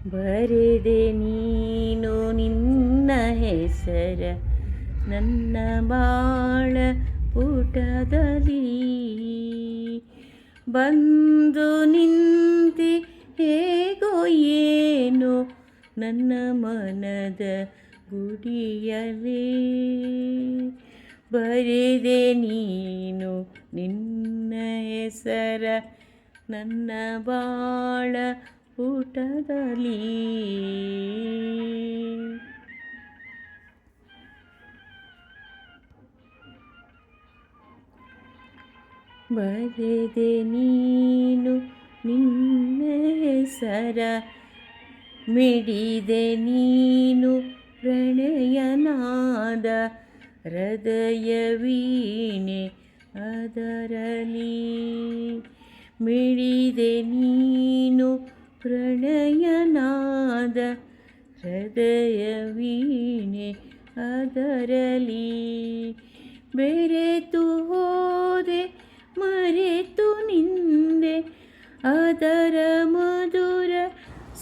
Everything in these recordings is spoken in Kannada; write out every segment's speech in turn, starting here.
ಬರೆದೆ ನೀನು ನಿನ್ನ ಹೆಸರ ನನ್ನ ಬಾಳ ಪುಟದಲ್ಲಿ. ಬಂದು ನಿಂತಿ ಹೇಗೋ ಏನೋ ನನ್ನ ಮನದ ಗುಡಿಯಲೇ. ಬರೆದೆ ನೀನು ನಿನ್ನ ಹೆಸರ ನನ್ನ ಬಾಳ ಪುಟದಲ್ಲಿ. ಬರೆದೆ ನೀನು ನಿನ್ನ ಹೆಸರ ಮಿಡಿದೆ ನೀನು ಪ್ರಣಯನಾದ ಹೃದಯ ವೀಣೆ ಅದರಲಿ. ಮಿಡಿದೆ ನೀನು ಪ್ರಣಯನಾದ ಹೃದಯ ವೀಣೆ ಅದರಲಿ. ಬೆರೆತು ಹೋದೆ ಮರೆತು ನಿಂದೆ ಅದರ ಮಧುರ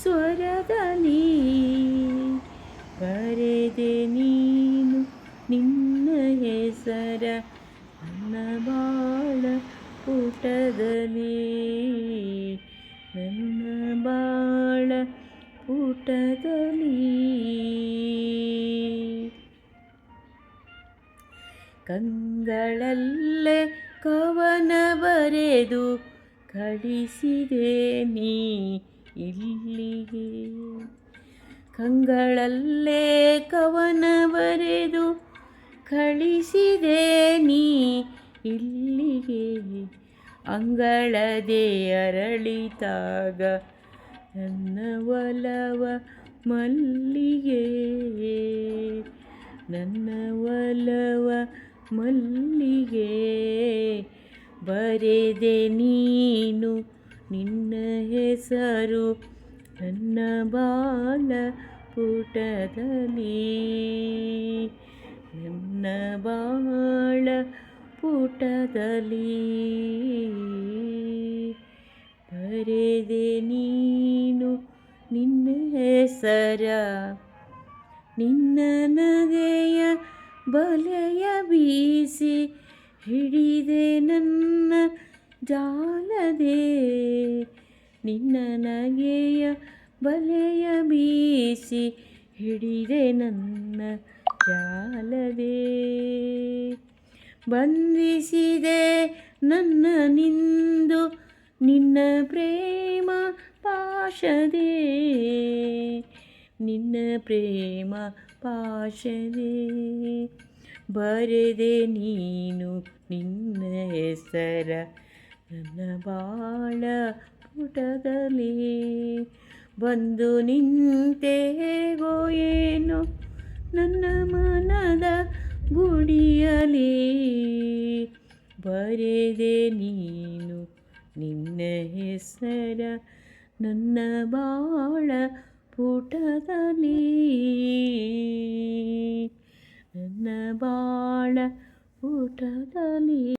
ಸ್ವರದಲ್ಲಿ. ಬರೆದೆ ನೀನು ನಿನ್ನ ಹೆಸರ ನನ್ನ ಬಾಳ ಪುಟದಲ್ಲಿ. ನನ್ನ ಬಾಳ ಪುಟದಲ್ಲಿ. ಕಂಗಳಲ್ಲೇ ಕವನ ಬರೆದು ಕಳಿಸಿದೆ ನೀ ಇಲ್ಲಿಗೆ. ಕಂಗಳಲ್ಲೇ ಕವನ ಬರೆದು ಕಳಿಸಿದೆ ನೀ ಇಲ್ಲಿಗೆ. ಅಂಗಳದೆ ಅರಳಿತಾಗ ನನ್ನ ಒಲವ ಮಲ್ಲಿಗೆ. ನನ್ನ ಒಲವ ಮಲ್ಲಿಗೆ. ಬರೆದೆ ನೀನು ನಿನ್ನ ಹೆಸರು ನನ್ನ ಬಾಳ ಪುಟದಲ್ಲಿ. ನನ್ನ ಬಾಳ ಪುಟದಲ್ಲಿ. ಬರೆದೆ ನೀನು ನಿನ್ನ ಹೆಸರ. ನಿನ್ನ ನಗೆಯ ಬಲೆಯ ಬೀಸಿ ಹಿಡಿದೆ ನನ್ನ ಜಾಲದೆ. ನಿನ್ನ ನಗೆಯ ಬಲೆಯ ಬೀಸಿ ಹಿಡಿದೆ ನನ್ನ ಜಾಲದೆ. ಬಂಧಿಸಿದೆ ನನ್ನ ನಿಂದು ನಿನ್ನ ಪ್ರೇಮ ಪಾಶದೆ. ನಿನ್ನ ಪ್ರೇಮ ಪಾಶದೆ. ಬರೆದೆ ನೀನು ನಿನ್ನ ಹೆಸರ ನನ್ನ ಬಾಳ ಪುಟದಲ್ಲಿ. ಬಂದು ನಿಂತೆ ಹೇಗೋ ಏನೋ ನನ್ನ ಮನದ ಗುಡಿಯಲಿ. ಬರೆದೆ ನೀನು ನಿನ್ನ ಹೆಸರ ನನ್ನ ಬಾಳ ಪುಟದಲ್ಲಿ. ನನ್ನ ಬಾಳ ಪುಟದಲ್ಲಿ.